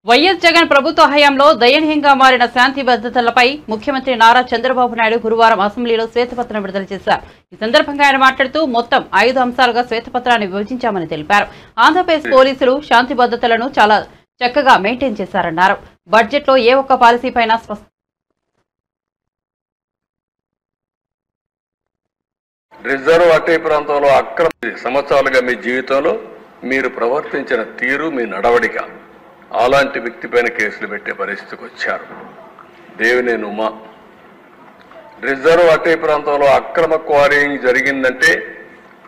YS Jagan ప్రభుత్వ హయాంలో దయనీయంగా మారిన శాంతి భద్రతలపై ముఖ్యమంత్రి నారా చంద్రబాబు నాయుడు గురువారం అసెంబ్లీలో శ్వేతపత్రం విడుదల చేశారు. ఈ సందర్భంగా ఆయన మాట్లాడుతూ మొత్తం 5 అంశాలుగా శ్వేతపత్రాన్ని విభజించామని తెలిపారు. ఆంధ్రప్రదేశ్ పోలీసులు శాంతి భద్రతలను చాలా చక్కగా మెయింటైన్ చేశారన్నారు. బడ్జెట్లో ఏ ఒక్క పాలసీ పైన రిజర్వ్ అటవీ ప్రాంతంలో అక్రమ సంవత్సరాలుగా మీ జీవితంలో మీరు ప్రవర్తించిన తీరు, మీ నడవడిక, అలాంటి వ్యక్తిపైన కేసులు పెట్టే పరిస్థితికి వచ్చారు. దేవినేని ఉమా రిజర్వ్ అటవీ ప్రాంతంలో అక్రమ క్వారీయింగ్ జరిగిందంటే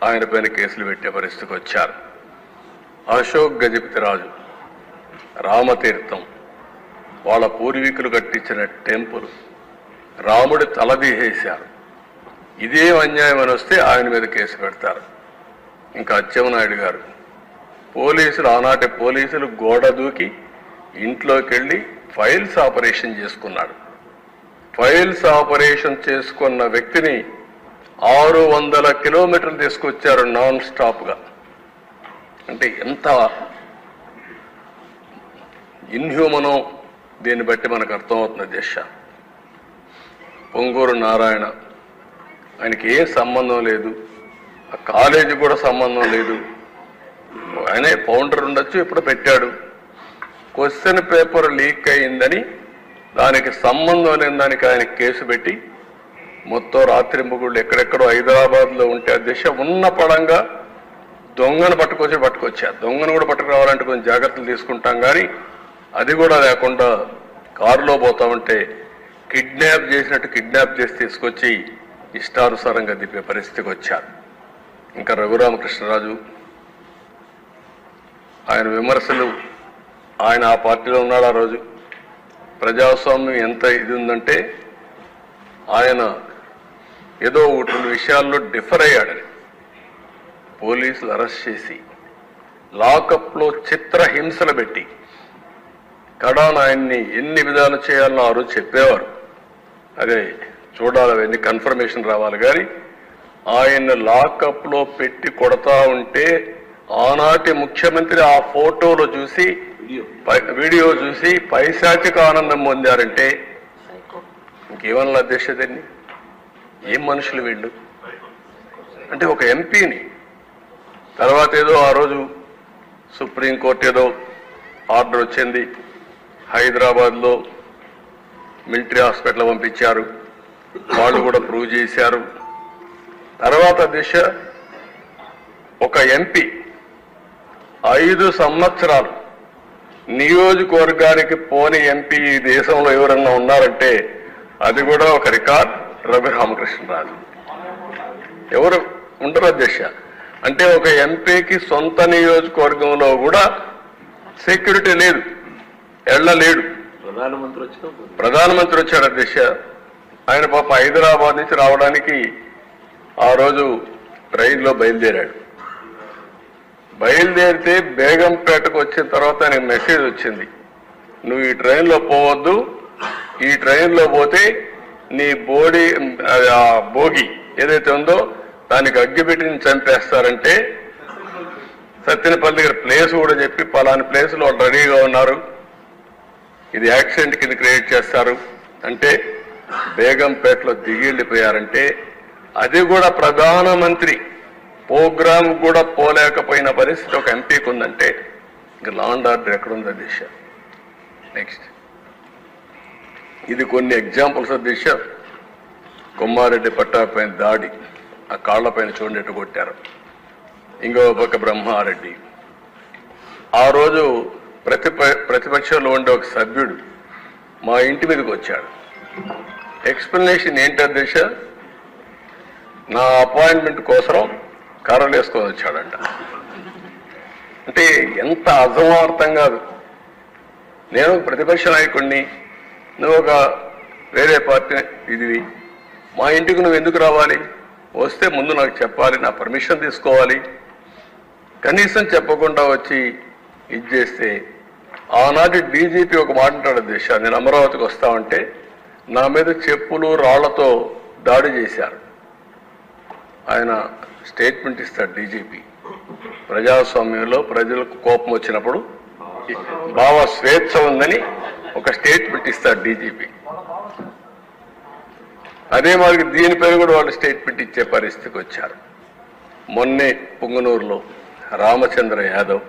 ఆయన పైన కేసులు పెట్టే పరిస్థితికి వచ్చారు. అశోక్ గజపతిరాజు రామతీర్థం, వాళ్ళ పూర్వీకులు కట్టించిన టెంపుల్, రాముడి తలదీసేశారు. ఇదేం అన్యాయం అని వస్తే ఆయన మీద కేసు పెడతారు. ఇంకా అచ్చెన్నాయుడు గారు పోలీసులు, ఆనాటి పోలీసులు గోడ దూకి ఇంట్లోకి వెళ్ళి ఫైల్స్ ఆపరేషన్ చేసుకున్నాడు. ఫైల్స్ ఆపరేషన్ చేసుకున్న వ్యక్తిని 600 కిలోమీటర్లు తీసుకొచ్చారు నాన్ స్టాప్గా. అంటే ఎంత ఇన్హ్యూమనో దీన్ని బట్టి మనకు అర్థమవుతుంది. దిశ పొంగూరు నారాయణ, ఆయనకి ఏ సంబంధం లేదు, ఆ కాలేజీ కూడా సంబంధం లేదు. ఆయనే ఫౌండర్ ఉండొచ్చు, ఇప్పుడు పెట్టాడు. క్వశ్చన్ పేపర్ లీక్ అయిందని దానికి సంబంధం లేని దానికి ఆయన కేసు పెట్టి మొత్తం రాత్రింబగుళ్ళు ఎక్కడెక్కడో హైదరాబాద్లో ఉంటే ఆ దిశ ఉన్న పడంగా దొంగను పట్టుకొచ్చారు. దొంగను కూడా పట్టుకురావాలంటే కొంచెం జాగ్రత్తలు తీసుకుంటాం, కానీ అది కూడా లేకుండా కారులో పోతా ఉంటే కిడ్నాప్ చేసినట్టు కిడ్నాప్ చేసి తీసుకొచ్చి ఇష్టానుసారంగా దిప్పే పరిస్థితికి వచ్చారు. ఇంకా రఘురామకృష్ణరాజు, ఆయన విమర్శలు, ఆయన ఆ పార్టీలో ఉన్నాడు. ఆ రోజు ప్రజాస్వామ్యం ఎంత ఇది ఉందంటే ఆయన ఏదో ఒకటి విషయాల్లో డిఫర్ అయ్యాడని పోలీసులు అరెస్ట్ చేసి లాకప్లో చిత్రహింసలు పెట్టి కడాన ఆయన్ని ఎన్ని విధాలు చేయాలని ఆ రోజు చెప్పేవారు. అదే చూడాలి, అవన్నీ కన్ఫర్మేషన్ రావాలి. కానీ ఆయన లాకప్లో పెట్టి కొడతా ఉంటే ఆనాటి ముఖ్యమంత్రి ఆ ఫోటోలో చూసి, వీడియో చూసి పైశాచిక ఆనందం పొందారంటే ఇంకేమన్నా అధ్యక్షతని, ఏం మనుషులు వీళ్ళు అంటే. ఒక ఎంపీని తర్వాత ఏదో ఆ రోజు సుప్రీంకోర్టు ఏదో ఆర్డర్ వచ్చింది, హైదరాబాద్లో మిలిటరీ హాస్పిటల్ పంపించారు, వాళ్ళు కూడా ప్రూవ్ చేశారు. తర్వాత దిశ ఒక ఎంపీ 5 సంవత్సరాలు నియోజకవర్గానికి పోని ఎంపీ ఈ దేశంలో ఎవరన్నా ఉన్నారంటే అది కూడా ఒక రికార్డ్, రఘురామకృష్ణరాజు. ఎవరు ఉండరు అధ్యక్ష. అంటే ఒక ఎంపీకి సొంత నియోజకవర్గంలో కూడా సెక్యూరిటీ లేదు, వెళ్ళలేడు. ప్రధానమంత్రి వచ్చాడు అధ్యక్ష. ఆయన పాప హైదరాబాద్ నుంచి రావడానికి ఆ రోజు ట్రైన్లో బయలుదేరాడు. బయలుదేరితే బేగంపేటకు వచ్చిన తర్వాత ఆయనకు మెసేజ్ వచ్చింది, నువ్వు ఈ ట్రైన్లో పోవద్దు, ఈ ట్రైన్లో పోతే నీ భోగి ఏదైతే ఉందో దానికి అగ్గిపెట్టి చంపేస్తారంటే సత్తెనపల్లి దగ్గర ప్లేస్ కూడా చెప్పి పలాని ప్లేస్లో వాళ్ళు రెడీగా ఉన్నారు, ఇది యాక్సిడెంట్ కింద క్రియేట్ చేస్తారు అంటే బేగంపేటలో దిగిళ్ళిపోయారంటే అది కూడా ప్రధానమంత్రి ప్రోగ్రామ్ కూడా పోలేకపోయిన పరిస్థితి ఒక ఎంపీకి ఉందంటే ఇంకా లా అండ్ ఆర్డర్ ఎక్కడుంది దిశ. నెక్స్ట్ ఇది కొన్ని ఎగ్జాంపుల్స్ దిశ. కొమ్మారెడ్డి పట్టాపైన దాడి, ఆ కాళ్లపైన చూడేట్టు కొట్టారు. ఇంకో పక్క బ్రహ్మారెడ్డి, ఆ రోజు ప్రతిపక్షంలో ఉండే ఒక సభ్యుడు మా ఇంటి మీదకి వచ్చాడు. ఎక్స్ప్లెనేషన్ ఏంటి దిశ, నా అపాయింట్మెంట్ కోసం కర్రలు వేసుకొని వచ్చాడంట. అంటే ఎంత అసమర్థం కాదు. నేను ప్రతిపక్ష నాయకుడిని, నువ్వు ఒక వేరే పార్టీ ఇది, మా ఇంటికి నువ్వు ఎందుకు రావాలి? వస్తే ముందు నాకు చెప్పాలి, నా పర్మిషన్ తీసుకోవాలి. కనీసం చెప్పకుండా వచ్చి ఇది చేస్తే ఆనాటి డీజీపీ ఒక మాట అంటాడు దిశ, నేను అమరావతికి వస్తామంటే నా మీద చెప్పులు రాళ్లతో దాడి చేశారు. ఆయన స్టేట్మెంట్ ఇస్తాడు డీజీపీ, ప్రజాస్వామ్యంలో ప్రజలకు కోపం వచ్చినప్పుడు భావ స్వేచ్ఛ ఉందని ఒక స్టేట్మెంట్ ఇస్తారు డీజీపీ. అదే మరి దీనిపైన కూడా వాళ్ళు స్టేట్మెంట్ ఇచ్చే పరిస్థితికి వచ్చారు. మొన్నే పుంగనూరులో రామచంద్ర యాదవ్